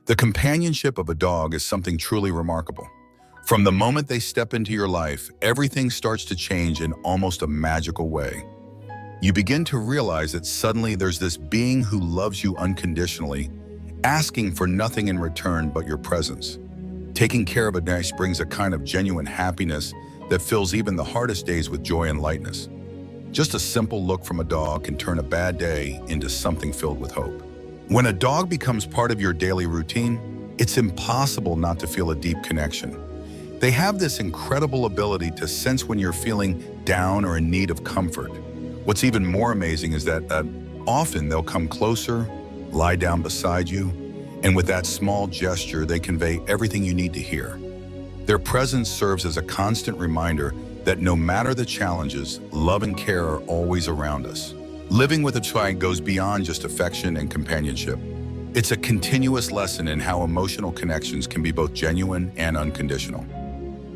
The companionship of a dog is something truly remarkable. From the moment they step into your life, everything starts to change in almost a magical way. You begin to realize that suddenly there's this being who loves you unconditionally, asking for nothing in return but your presence. Taking care of a dog brings a kind of genuine happiness that fills even the hardest days with joy and lightness. Just a simple look from a dog can turn a bad day into something filled with hope. When a dog becomes part of your daily routine, it's impossible not to feel a deep connection. They have this incredible ability to sense when you're feeling down or in need of comfort. What's even more amazing is that often they'll come closer, lie down beside you, and with that small gesture, they convey everything you need to hear. Their presence serves as a constant reminder that no matter the challenges, love and care are always around us. Living with a dog goes beyond just affection and companionship. It's a continuous lesson in how emotional connections can be both genuine and unconditional.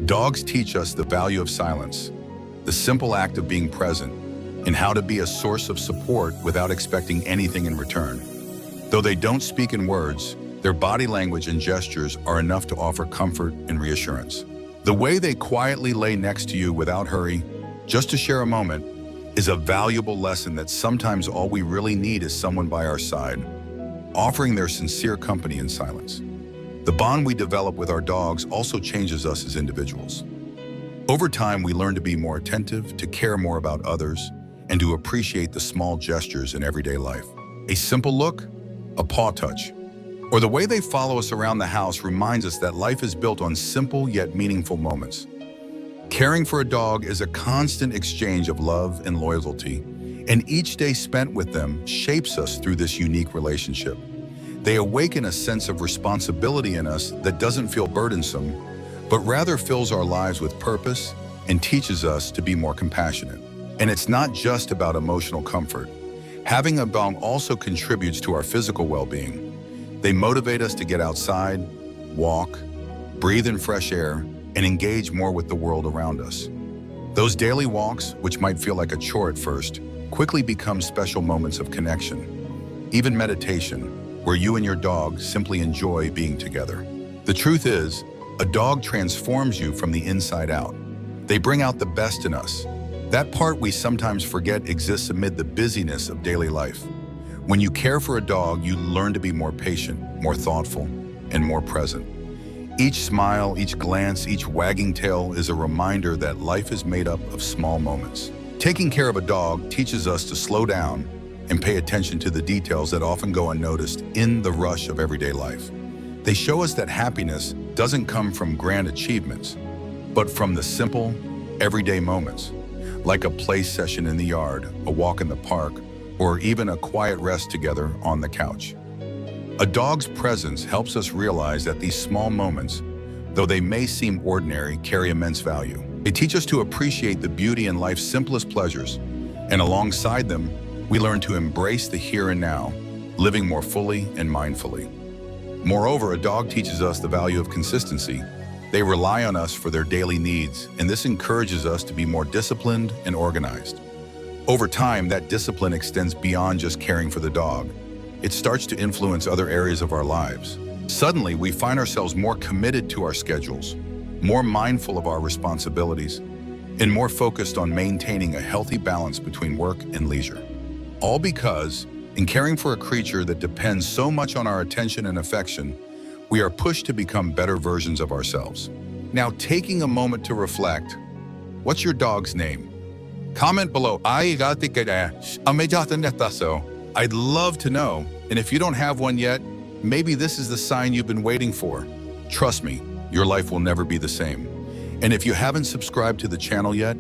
Dogs teach us the value of silence, the simple act of being present, and how to be a source of support without expecting anything in return. Though they don't speak in words, their body language and gestures are enough to offer comfort and reassurance. The way they quietly lay next to you without hurry, just to share a moment, is a valuable lesson that sometimes all we really need is someone by our side, offering their sincere company in silence. The bond we develop with our dogs also changes us as individuals. Over time, we learn to be more attentive, to care more about others, and to appreciate the small gestures in everyday life. A simple look, a paw touch, or the way they follow us around the house reminds us that life is built on simple yet meaningful moments. Caring for a dog is a constant exchange of love and loyalty, and each day spent with them shapes us through this unique relationship. They awaken a sense of responsibility in us that doesn't feel burdensome, but rather fills our lives with purpose and teaches us to be more compassionate. And it's not just about emotional comfort. Having a dog also contributes to our physical well-being. They motivate us to get outside, walk, breathe in fresh air, and engage more with the world around us. Those daily walks, which might feel like a chore at first, quickly become special moments of connection. Even meditation, where you and your dog simply enjoy being together. The truth is, a dog transforms you from the inside out. They bring out the best in us. That part we sometimes forget exists amid the busyness of daily life. When you care for a dog, you learn to be more patient, more thoughtful, and more present. Each smile, each glance, each wagging tail is a reminder that life is made up of small moments. Taking care of a dog teaches us to slow down and pay attention to the details that often go unnoticed in the rush of everyday life. They show us that happiness doesn't come from grand achievements, but from the simple, everyday moments, like a play session in the yard, a walk in the park, or even a quiet rest together on the couch. A dog's presence helps us realize that these small moments, though they may seem ordinary, carry immense value. They teach us to appreciate the beauty in life's simplest pleasures, and alongside them, we learn to embrace the here and now, living more fully and mindfully. Moreover, a dog teaches us the value of consistency. They rely on us for their daily needs, and this encourages us to be more disciplined and organized. Over time, that discipline extends beyond just caring for the dog. It starts to influence other areas of our lives. Suddenly, we find ourselves more committed to our schedules, more mindful of our responsibilities, and more focused on maintaining a healthy balance between work and leisure. All because, in caring for a creature that depends so much on our attention and affection, we are pushed to become better versions of ourselves. Now, taking a moment to reflect, what's your dog's name? Comment below. I'd love to know, and if you don't have one yet, maybe this is the sign you've been waiting for. Trust me, your life will never be the same. And if you haven't subscribed to the channel yet,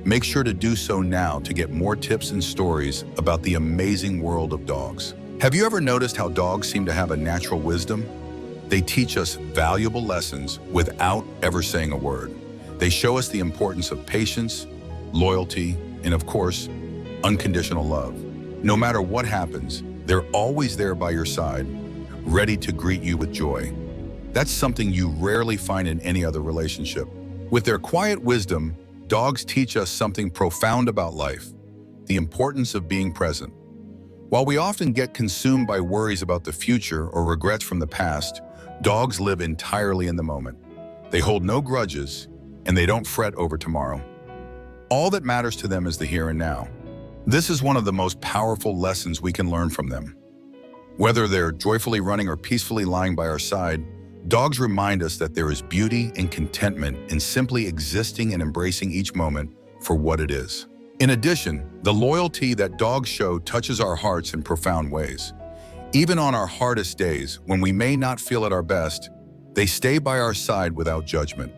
make sure to do so now to get more tips and stories about the amazing world of dogs. Have you ever noticed how dogs seem to have a natural wisdom? They teach us valuable lessons without ever saying a word. They show us the importance of patience, loyalty, and of course, unconditional love. No matter what happens, they're always there by your side, ready to greet you with joy. That's something you rarely find in any other relationship. With their quiet wisdom, dogs teach us something profound about life, the importance of being present. While we often get consumed by worries about the future or regrets from the past, Dogs live entirely in the moment. They hold no grudges, and they don't fret over tomorrow. All that matters to them is the here and now. This is one of the most powerful lessons we can learn from them. Whether they're joyfully running or peacefully lying by our side, dogs remind us that there is beauty and contentment in simply existing and embracing each moment for what it is. In addition, the loyalty that dogs show touches our hearts in profound ways. Even on our hardest days, when we may not feel at our best, they stay by our side without judgment,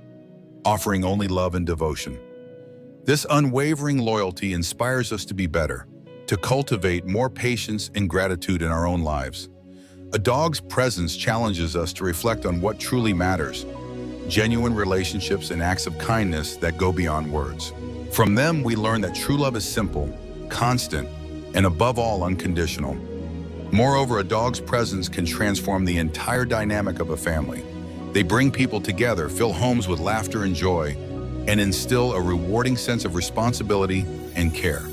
offering only love and devotion. This unwavering loyalty inspires us to be better, to cultivate more patience and gratitude in our own lives. A dog's presence challenges us to reflect on what truly matters, genuine relationships and acts of kindness that go beyond words. From them, we learn that true love is simple, constant, and above all, unconditional. Moreover, a dog's presence can transform the entire dynamic of a family. They bring people together, fill homes with laughter and joy, and instill a rewarding sense of responsibility and care.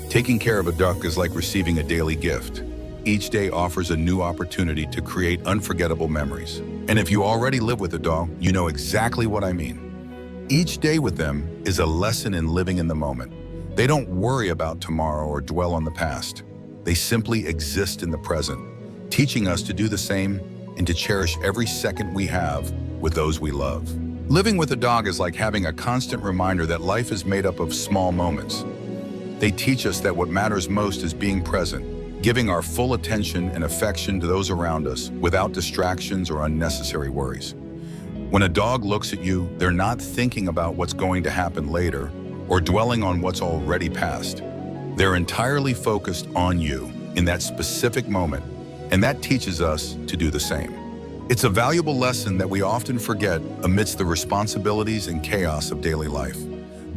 Taking care of a dog is like receiving a daily gift. Each day offers a new opportunity to create unforgettable memories. And if you already live with a dog, you know exactly what I mean. Each day with them is a lesson in living in the moment. They don't worry about tomorrow or dwell on the past. They simply exist in the present, teaching us to do the same and to cherish every second we have with those we love. Living with a dog is like having a constant reminder that life is made up of small moments. They teach us that what matters most is being present, giving our full attention and affection to those around us without distractions or unnecessary worries. When a dog looks at you, they're not thinking about what's going to happen later or dwelling on what's already past. They're entirely focused on you in that specific moment, and that teaches us to do the same. It's a valuable lesson that we often forget amidst the responsibilities and chaos of daily life.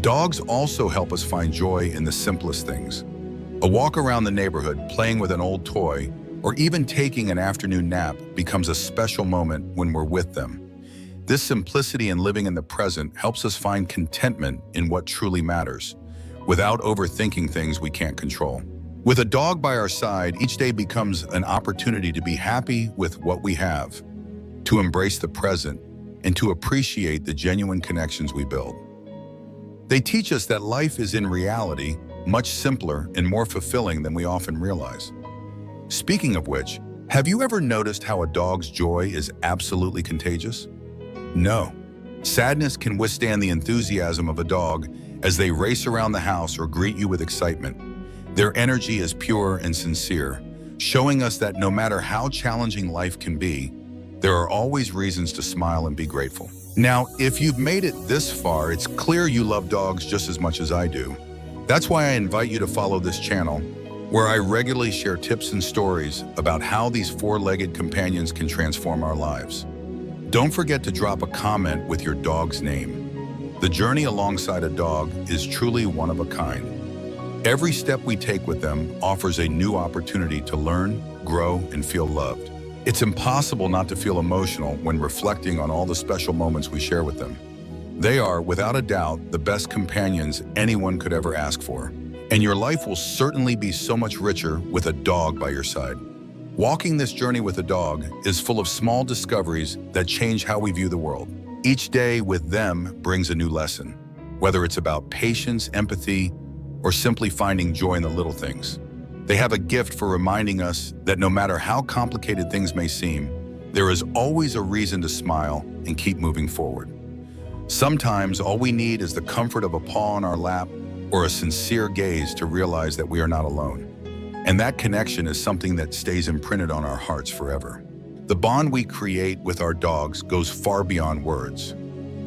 Dogs also help us find joy in the simplest things. A walk around the neighborhood, playing with an old toy, or even taking an afternoon nap becomes a special moment when we're with them. This simplicity in living in the present helps us find contentment in what truly matters, without overthinking things we can't control. With a dog by our side, each day becomes an opportunity to be happy with what we have, to embrace the present, and to appreciate the genuine connections we build. They teach us that life is in reality much simpler and more fulfilling than we often realize. Speaking of which, have you ever noticed how a dog's joy is absolutely contagious? No. Sadness can withstand the enthusiasm of a dog as they race around the house or greet you with excitement. Their energy is pure and sincere, showing us that no matter how challenging life can be, there are always reasons to smile and be grateful. Now, if you've made it this far, it's clear you love dogs just as much as I do. That's why I invite you to follow this channel, where I regularly share tips and stories about how these four-legged companions can transform our lives. Don't forget to drop a comment with your dog's name. The journey alongside a dog is truly one of a kind. Every step we take with them offers a new opportunity to learn, grow, and feel loved. It's impossible not to feel emotional when reflecting on all the special moments we share with them. They are, without a doubt, the best companions anyone could ever ask for. And your life will certainly be so much richer with a dog by your side. Walking this journey with a dog is full of small discoveries that change how we view the world. Each day with them brings a new lesson, whether it's about patience, empathy, or simply finding joy in the little things. They have a gift for reminding us that no matter how complicated things may seem, there is always a reason to smile and keep moving forward. Sometimes all we need is the comfort of a paw on our lap or a sincere gaze to realize that we are not alone. And that connection is something that stays imprinted on our hearts forever. The bond we create with our dogs goes far beyond words.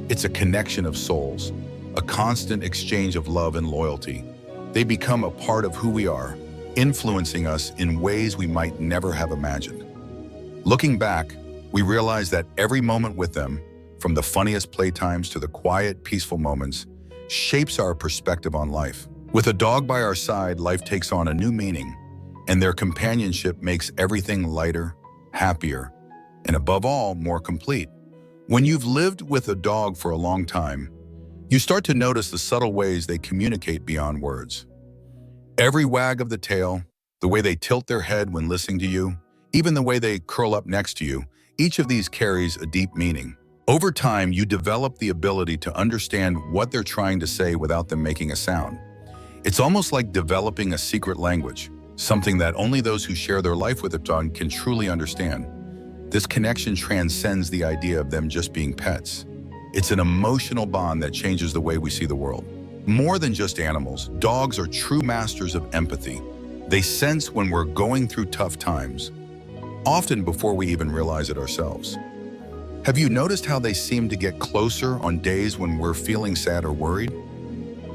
It's a connection of souls, a constant exchange of love and loyalty. They become a part of who we are, influencing us in ways we might never have imagined. Looking back, we realize that every moment with them, from the funniest playtimes to the quiet, peaceful moments, shapes our perspective on life. With a dog by our side, life takes on a new meaning, and their companionship makes everything lighter, happier, and above all, more complete. When you've lived with a dog for a long time, you start to notice the subtle ways they communicate beyond words. Every wag of the tail, the way they tilt their head when listening to you, even the way they curl up next to you, Each of these carries a deep meaning. Over time, you develop the ability to understand what they're trying to say without them making a sound. It's almost like developing a secret language, something that only those who share their life with a dog can truly understand. This connection transcends the idea of them just being pets. It's an emotional bond that changes the way we see the world. More than just animals, dogs are true masters of empathy. They sense when we're going through tough times, often before we even realize it ourselves. Have you noticed how they seem to get closer on days when we're feeling sad or worried?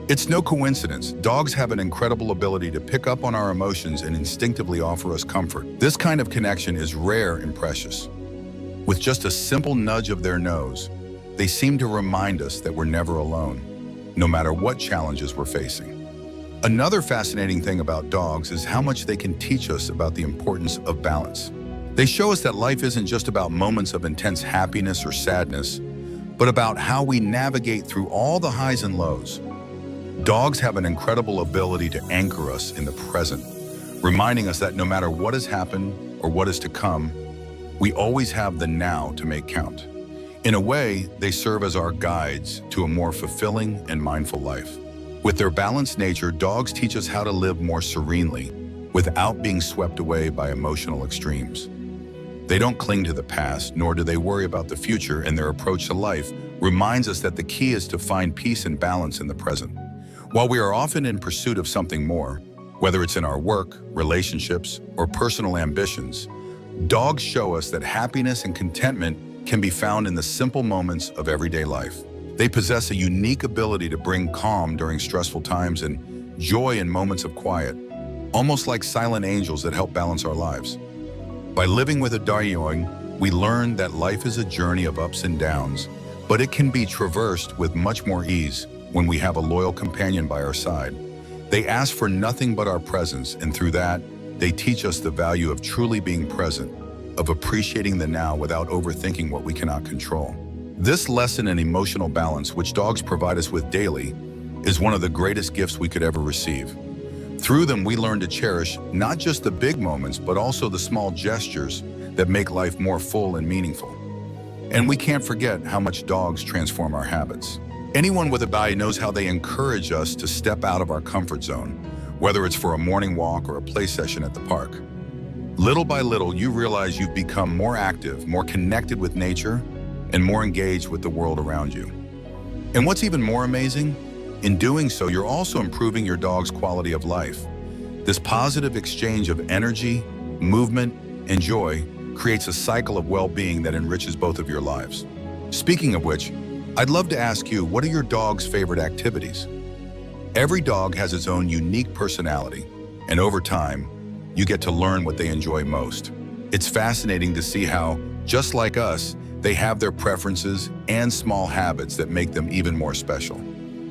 It's no coincidence. Dogs have an incredible ability to pick up on our emotions and instinctively offer us comfort. This kind of connection is rare and precious. With just a simple nudge of their nose, they seem to remind us that we're never alone, no matter what challenges we're facing. Another fascinating thing about dogs is how much they can teach us about the importance of balance. They show us that life isn't just about moments of intense happiness or sadness, but about how we navigate through all the highs and lows. Dogs have an incredible ability to anchor us in the present, reminding us that no matter what has happened or what is to come, we always have the now to make count. In a way, they serve as our guides to a more fulfilling and mindful life. With their balanced nature, dogs teach us how to live more serenely without being swept away by emotional extremes. They don't cling to the past, nor do they worry about the future, and their approach to life reminds us that the key is to find peace and balance in the present. While we are often in pursuit of something more, whether it's in our work, relationships, or personal ambitions, dogs show us that happiness and contentment can be found in the simple moments of everyday life. They possess a unique ability to bring calm during stressful times and joy in moments of quiet, almost like silent angels that help balance our lives. By living with a dog, we learn that life is a journey of ups and downs, but it can be traversed with much more ease when we have a loyal companion by our side. They ask for nothing but our presence, and through that, they teach us the value of truly being present, of appreciating the now without overthinking what we cannot control. This lesson in emotional balance, which dogs provide us with daily, is one of the greatest gifts we could ever receive. Through them, we learn to cherish not just the big moments, but also the small gestures that make life more full and meaningful. And we can't forget how much dogs transform our habits. Anyone with a dog knows how they encourage us to step out of our comfort zone, whether it's for a morning walk or a play session at the park. Little by little, you realize you've become more active, more connected with nature, and more engaged with the world around you. And what's even more amazing, in doing so, you're also improving your dog's quality of life. This positive exchange of energy, movement, and joy creates a cycle of well-being that enriches both of your lives. Speaking of which, I'd love to ask you, what are your dog's favorite activities? Every dog has its own unique personality, and over time, you get to learn what they enjoy most. It's fascinating to see how, just like us, they have their preferences and small habits that make them even more special.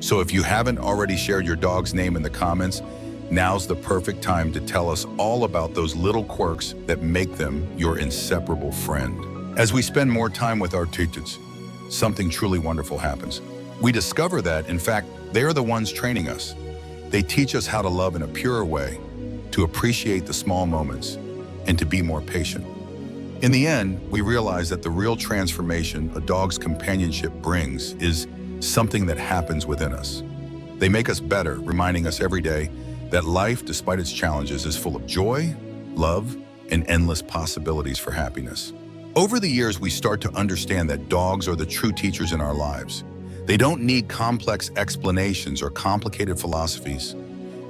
So if you haven't already shared your dog's name in the comments, now's the perfect time to tell us all about those little quirks that make them your inseparable friend. As we spend more time with our tutors, something truly wonderful happens. We discover that, in fact, they are the ones training us. They teach us how to love in a purer way, to appreciate the small moments, and to be more patient. In the end, we realize that the real transformation a dog's companionship brings is something that happens within us. They make us better, reminding us every day that life, despite its challenges, is full of joy, love, and endless possibilities for happiness. Over the years, we start to understand that dogs are the true teachers in our lives. They don't need complex explanations or complicated philosophies.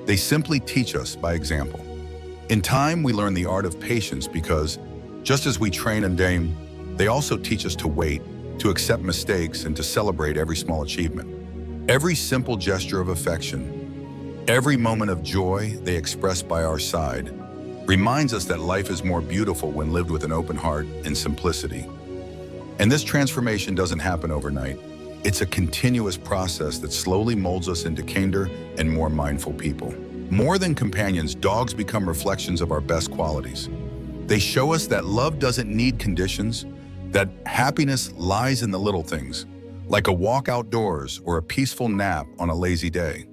They simply teach us by example. In time, we learn the art of patience because, just as we train and tame, they also teach us to wait, to accept mistakes, and to celebrate every small achievement. Every simple gesture of affection, every moment of joy they express by our side, reminds us that life is more beautiful when lived with an open heart and simplicity. And this transformation doesn't happen overnight. It's a continuous process that slowly molds us into kinder and more mindful people. More than companions, dogs become reflections of our best qualities. They show us that love doesn't need conditions, that happiness lies in the little things, like a walk outdoors or a peaceful nap on a lazy day.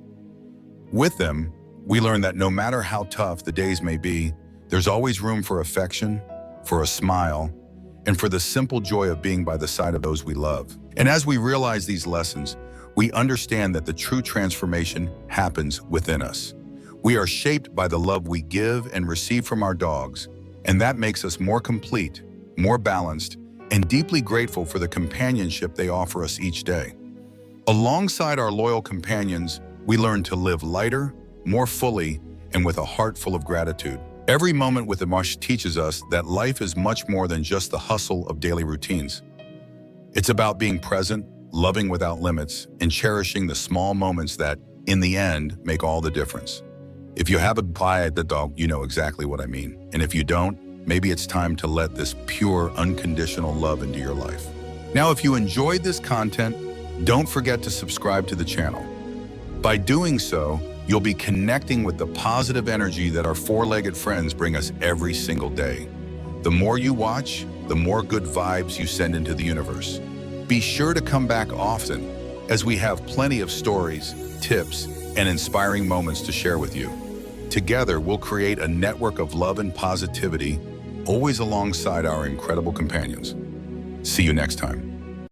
With them, we learn that no matter how tough the days may be, there's always room for affection, for a smile, and for the simple joy of being by the side of those we love. And as we realize these lessons, we understand that the true transformation happens within us. We are shaped by the love we give and receive from our dogs, and that makes us more complete, more balanced, and deeply grateful for the companionship they offer us each day. Alongside our loyal companions, we learn to live lighter, more fully, and with a heart full of gratitude. Every moment with Amash teaches us that life is much more than just the hustle of daily routines. It's about being present, loving without limits, and cherishing the small moments that, in the end, make all the difference. If you have a pie at the dog, you know exactly what I mean. And if you don't, maybe it's time to let this pure, unconditional love into your life. Now, if you enjoyed this content, don't forget to subscribe to the channel. By doing so, you'll be connecting with the positive energy that our four-legged friends bring us every single day. The more you watch, the more good vibes you send into the universe. Be sure to come back often, as we have plenty of stories, tips, and inspiring moments to share with you. Together, we'll create a network of love and positivity, always alongside our incredible companions. See you next time.